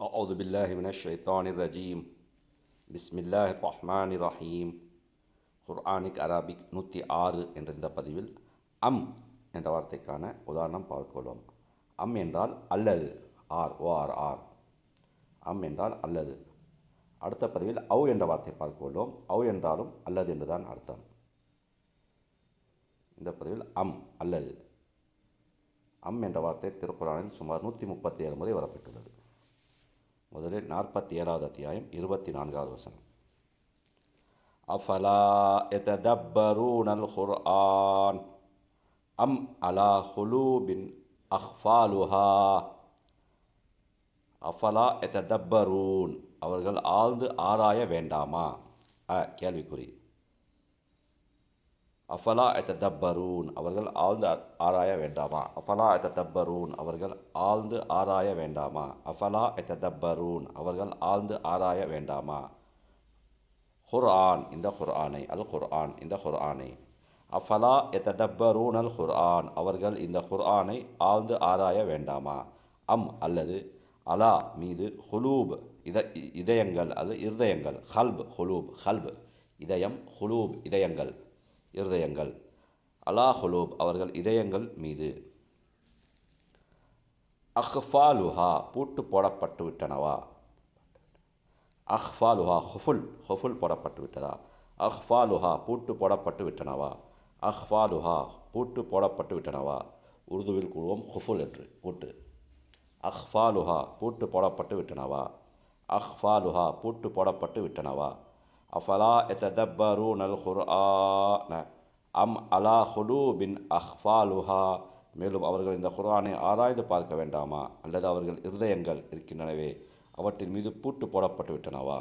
أعوذ بالله من الشيطان الرجيم بسم الله الرحمن الرحيم குர்ஆனிக் Arabic 106 என்ற இந்த பதிவில் அம் என்ற வார்த்தைக்கான உதாரணம் பார்க்கலாம். அம் என்றால் அல்லது, ஆர் அம் என்றால் அல்லது. அடுத்த பதிவில் அவ் என்ற வார்த்தை பார்க்கலாம். அவ் என்றாலும் அல்லது என்றுதான் அர்த்தம். இந்த பதிவில் அம் அல்லது அம் என்ற வார்த்தை திருக்குர்ஆனில் சுமார் 137 முறை வரப்பட்டுள்ளது. முதலில் 47வது அத்தியாயம் 24வது வசனம். அஃபலா யததப்பரூனல் குர்ஆன் அம் அலா குலூபின் அக்ஃபாலுஹா. அஃபலா யததப்பரூன், அவர்கள் ஆழ்ந்து ஆராய வேண்டாமா? கேள்விக்குறி. அஃபலா யததப்பரூன், அவர்கள் ஆழ்ந்து ஆராய வேண்டாமா? அஃபலா யததப்பரூன், அவர்கள் ஆழ்ந்து ஆராய வேண்டாமா? அஃபலா யததப்பரூன், அவர்கள் ஆழ்ந்து ஆராய வேண்டாமா? குர்ஆன், இந்த குர்ஆனை, அல் குர்ஆன், இந்த குர்ஆனை. அஃபலா யததப்பரூன் அல் குர்ஆன், அவர்கள் இந்த குர்ஆனை ஆழ்ந்து ஆராய வேண்டாமா? அம் அல்லது, அலா மீது, குலூப் இதயங்கள் அது இருதயங்கள், ஹல்ப் குலூப் ஹல்ப் இதயம், குலூப் இதயங்கள் இருதயங்கள், அலா குலூப் அவர்கள் இதயங்கள் மீது, அக்ஃபாலுஹா பூட்டு போடப்பட்டு விட்டனவா? அக்ஃபாலுஹா ஹுஃபுல் போடப்பட்டு விட்டதா? அக்ஃபாலுஹா பூட்டு போடப்பட்டு விட்டனவா? அக்ஃபாலுஹா பூட்டு போடப்பட்டு விட்டனவா? உருதுவில் கூறுவோம் ஹுஃபுல் என்று, பூட்டு. அக்ஃபாலுஹா பூட்டு போடப்பட்டு விட்டனவா? அக்ஃபாலுஹா பூட்டு போடப்பட்டு விட்டனவா? அஃபலா யததப்பரூனல் குர்ஆன அம் அலா குலூபின் அக்ஃபாலுஹா, மேலும் அவர்கள் இந்த குர்ஆனை ஆராய்ந்து பார்க்க வேண்டாமா, அல்லது அவர்கள் இருதயங்கள் இருக்கின்றனவே அவற்றின் மீது பூட்டு போடப்பட்டு விட்டனவா?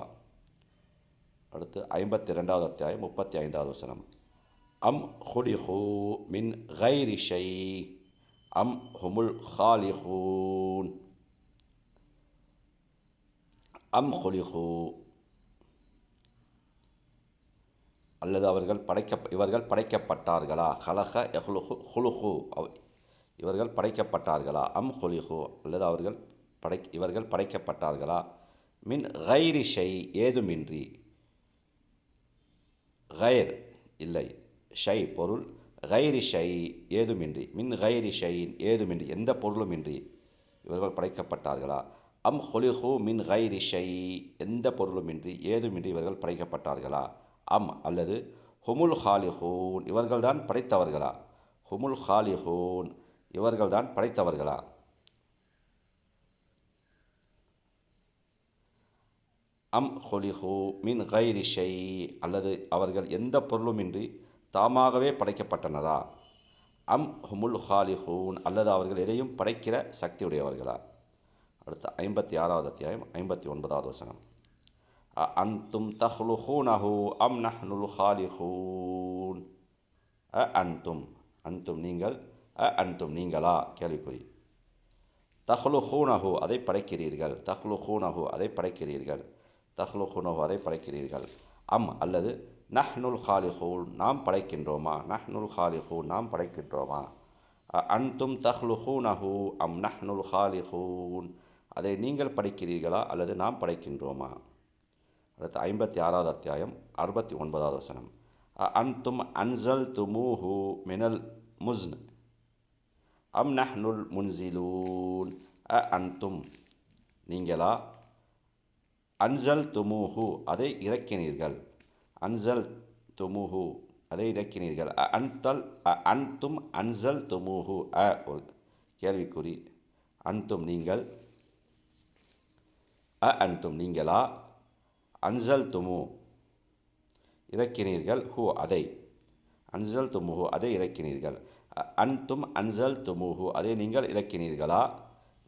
அடுத்து 52வது அத்தியாயம் 35வது வசனம். அம் குலிகு மின் கைரி ஷை அம் ஹுமுல் காலிகூன். அம் குலிகு, அல்லது இவர்கள் படைக்கப்பட்டார்களா? ஹலக யஹ்லுகு ஹுலுகு, இவர்கள் படைக்கப்பட்டார்களா? அம் குலிகு, அல்லது இவர்கள் படைக்கப்பட்டார்களா? மின் கைரி ஷை ஏதுமின்றி, கைர் இல்லை, ஷை பொருள், கைரி ஷை ஏதுமின்றி, மின் கைரி ஷையின் ஏதுமின்றி எந்த பொருளுமின்றி இவர்கள் படைக்கப்பட்டார்களா? அம் குலிகு மின் கைரி ஷை எந்த பொருளுமின்றி ஏதுமின்றி இவர்கள் படைக்கப்பட்டார்களா? அம் அல்லது ஹுமுல் காலிகூன், இவர்கள்தான் படைத்தவர்களா? ஹுமுல் காலிகூன், இவர்கள்தான் படைத்தவர்களா? அம் குலிகு மின் கைரி ஷை, அல்லது அவர்கள் எந்த பொருளுமின்றி தாமாகவே படைக்கப்பட்டனரா? அம் ஹுமுல் காலிகூன், அல்லது அவர்கள் எதையும் படைக்கிற சக்தியுடையவர்களா? அடுத்த 56வது அத்தியாயம் 59வது வசனம். அன்தும் தஹ்லுகூனஹு அம் நஹ்னுல் காலிகூன். அன்தும் நீங்கள், அன்தும் நீங்களா? கேள்விக்குறி. தஹ்லுகூனஹு அதை படைக்கிறீர்கள், தஹ்லுகூனஹு அதை படைக்கிறீர்கள், தஹ்லுகூனஹு அதை படைக்கிறீர்கள். அம் அல்லது நஹ்னுல் காலிகூன், நாம் படைக்கின்றோமா? நஹ்னுல் காலிகூன், நாம் படைக்கின்றோமா? அன்தும் தஹ்லுகூனஹு அம் நஹ்னுல் காலிகூன், அதை நீங்கள் படைக்கிறீர்களா அல்லது நாம் படைக்கின்றோமா? அடுத்து 56வது அத்தியாயம் 69வது வசனம். அன்தும் அன்சல் துமூஹு மினல் முஸ்ன் அம் நஹ்னுல் முன்சிலூன். அன்தும் நீங்களா, அன்சல் துமூஹு அதை இறக்கினீர்கள், அன்சல் துமூஹு அதை இறக்கினீர்கள். அன்தும் அன்சல் துமூஹு ஒரு கேள்விக்குறி. அன்தும் நீங்கள், அன்தும் நீங்களா, அன்சல் துமு இறக்கினீர்கள், ஹூ அதை, அன்சல் துமுஹு அதை இறக்கினீர்கள். அன்தும் அன்சல் துமுஹு அதை நீங்கள் இறக்கினீர்களா?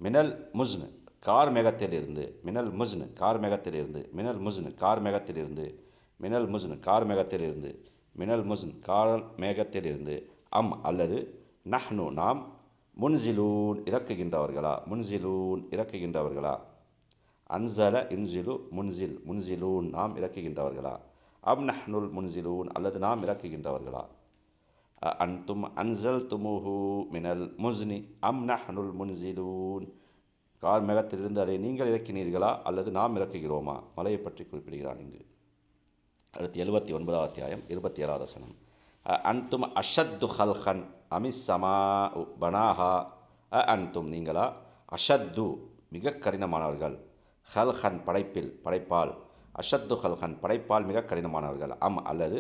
மினல் முஸ்ன் கார் மேகத்திலிருந்து, மினல் முஸ்ன் கார் மேகத்திலிருந்து, மினல் முஸ்ன் கார் மேகத்திலிருந்து, மினல் முஸ்ன் கார் மேகத்திலிருந்து, மினல் முஸ்ன் கார் மேகத்திலிருந்து. அம் அல்லது நஹ்னு நாம், முன்சிலூன் இறக்குகின்றவர்களா, முன்சிலூன் இறக்குகின்றவர்களா? அன்சல இன்சிலு முன்சில், முன்சிலூன் நாம் இறக்குகின்றவர்களா? அம் நஹ்னுல் முன்சிலூன், அல்லது நாம் இறக்குகின்றவர்களா? அன்தும் அன்சல் துமுஹு மினல் முஸ்னி அம் நஹ்னுல் முன்சிலூன். கார் மேகத்திலிருந்து அதை நீங்கள் இறக்கினீர்களா அல்லது நாம் இறக்குகிறோமா? மலையை பற்றி குறிப்பிடுகிறான் இங்கு. அடுத்து 79வது அத்தியாயம் 27வது வசனம். அன்தும் அஷத்து ஹல்ஹன் அமிஸ் சமா பனாஹா. அன்தும் நீங்களா, அஷத்து மிக கடினமானவர்கள், ஹல்ஹன் படைப்பால், அஷத்து ஹல்ஹன் படைப்பால் மிக கடினமானவர்கள், அல்லது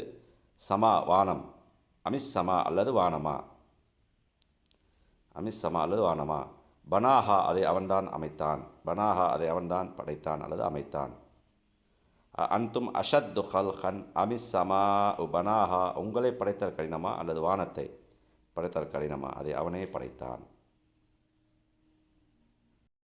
சமா வானம், அமிஸ் சமா அல்லது வானமா, பனாஹா அதை அவன்தான் அமைத்தான், பனாஹா அதை அவன்தான் படைத்தான் அல்லது அமைத்தான். அன்தும் அஷத்து ஹல்ஹன் அமிஸ் சமா பனாஹா உங்களை படைத்தல் கடினமா அல்லது வானத்தை படைத்தல் கடினமா, அதை அவனே படைத்தான்.